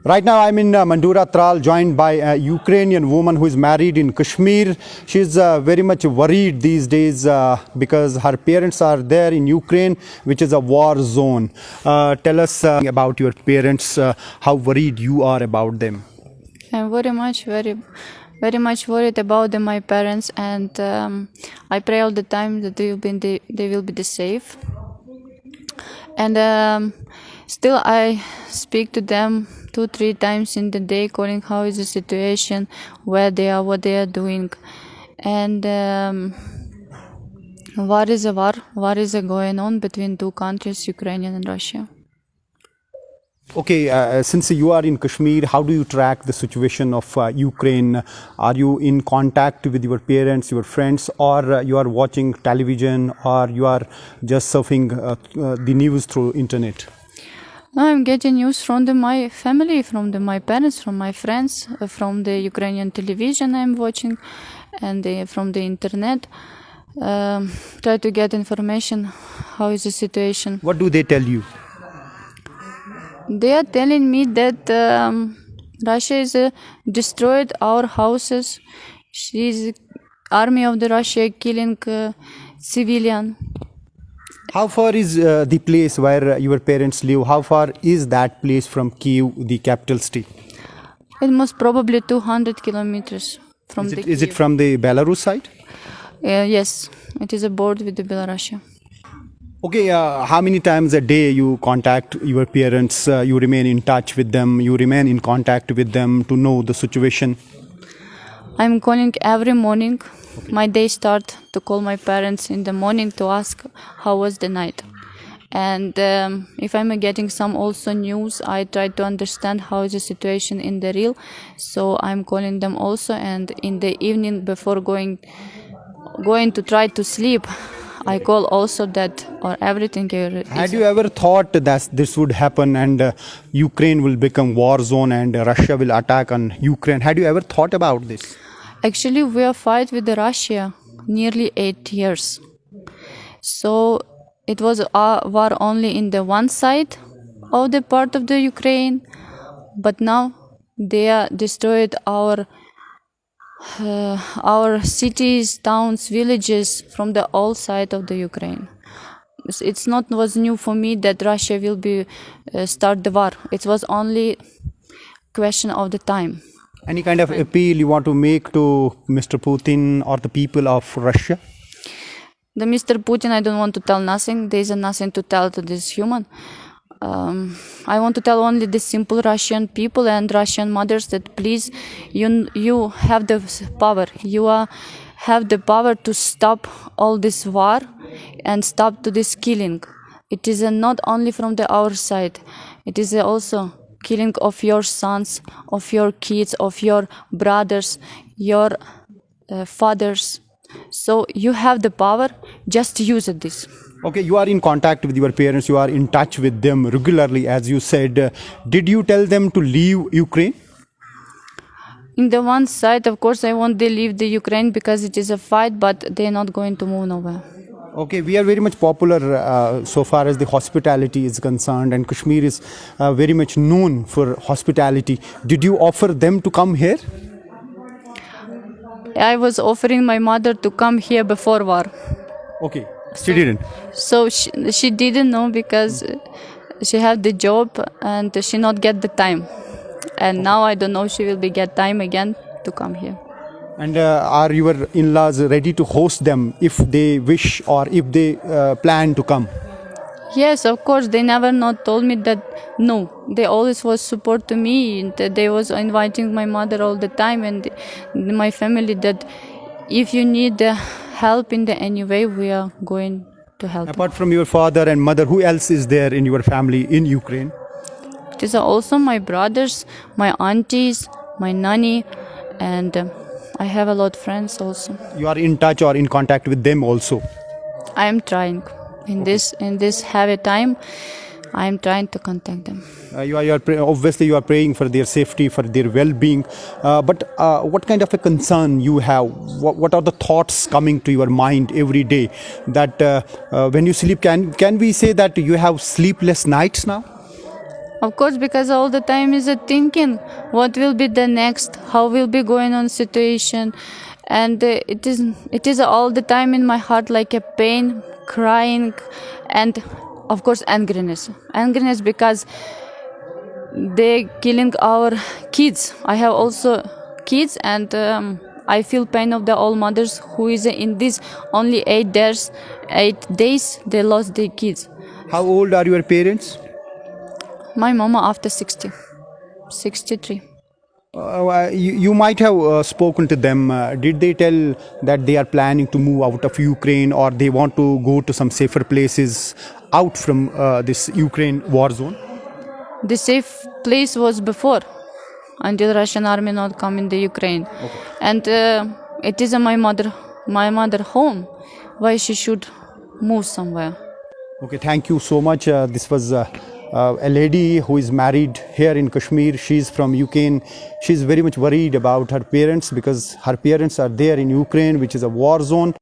Right now, I'm in Mandura Tral, joined by a Ukrainian woman who is married in Kashmir. She's very much worried these days because her parents are there in Ukraine, which is a war zone. Tell us about your parents, how worried you are about them. I'm very much worried about my parents, and I pray all the time that they will be safe. And still, I speak to them 2-3 times in the day, calling how is the situation, where they are, what they are doing, and what is a war? What is going on between two countries, Ukraine and Russia? Okay, since you are in Kashmir, how do you track the situation of Ukraine? Are you in contact with your parents, your friends, or you are watching television, or you are just surfing the news through internet? No, I'm getting news from my family, from my parents, from my friends, from the Ukrainian television I'm watching, and from the internet. Try to get information. How is the situation? What do they tell you? They are telling me that Russia is destroyed our houses. She's army of the Russia killing civilian. How far is the place where your parents live? How far is that place from Kyiv, the capital city? It must probably 200 kilometers from Is it from the Belarus side? Yes, it is a border with the Belarus. Okay, how many times a day you contact your parents? You remain in touch with them. You remain in contact with them to know the situation. I'm calling every morning. Okay. My day start to call my parents in the morning to ask how was the night. And if I'm getting some also news, I try to understand how is the situation in the real. So I'm calling them also. And in the evening before going to try to sleep, I call also that or everything. Had you ever thought that this would happen and Ukraine will become war zone and Russia will attack on Ukraine? Had you ever thought about this? Actually, we are fight with Russia nearly 8 years. So it was a war only in the one side of the part of the Ukraine, but now they are destroyed our cities, towns, villages from the all side of the Ukraine. It's not was new for me that Russia will be start the war. It was only question of the time. Any kind of appeal you want to make to Mr. Putin or the people of Russia? The Mr. Putin, I don't want to tell nothing. There is nothing to tell to this human. I want to tell only the simple Russian people and Russian mothers that please, you have the power. You have the power to stop all this war and stop to this killing. It is not only from our side. It is also killing of your sons, of your kids, of your brothers, your fathers. So you have the power, just use this. Okay, you are in contact with your parents, you are in touch with them regularly, as you said. Did you tell them to leave Ukraine? In the one side, of course, I want they leave the Ukraine because it is a fight, but they're not going to move nowhere. Okay, we are very much popular so far as the hospitality is concerned, and Kashmir is very much known for hospitality. Did you offer them to come here? I was offering my mother to come here before war. Okay, she didn't. So she didn't know because she had the job and she not get the time. And now I don't know she will be get time again to come here. And are your in-laws ready to host them if they wish or if they plan to come? Yes, of course. They never not told me that no. They always was support to me. And they was inviting my mother all the time and my family that if you need help in any way, we are going to help. Apart from your father and mother, who else is there in your family in Ukraine? These are also my brothers, my aunties, my nanny, and I have a lot of friends also. You are in touch or in contact with them also? I am trying. In this heavy time, I am trying to contact them. Obviously you are praying for their safety, for their well-being. But what kind of a concern you have? What are the thoughts coming to your mind every day? That when you sleep, can we say that you have sleepless nights now? Of course, because all the time is a thinking what will be the next, how will be going on situation, and it is all the time in my heart like a pain, crying, and of course angriness because they killing our kids. I have also kids, and I feel pain of the all mothers who is in this only 8 days they lost their kids. How old are your parents? My mama after 63. You might have spoken to them. Did they tell that they are planning to move out of Ukraine, or they want to go to some safer places out from this Ukraine war zone? The safe place was before, until Russian army not come in the Ukraine, and it is my mother home. Why she should move somewhere? Okay, thank you so much. This was a lady who is married here in Kashmir. She's from Ukraine. She's very much worried about her parents because her parents are there in Ukraine, which is a war zone.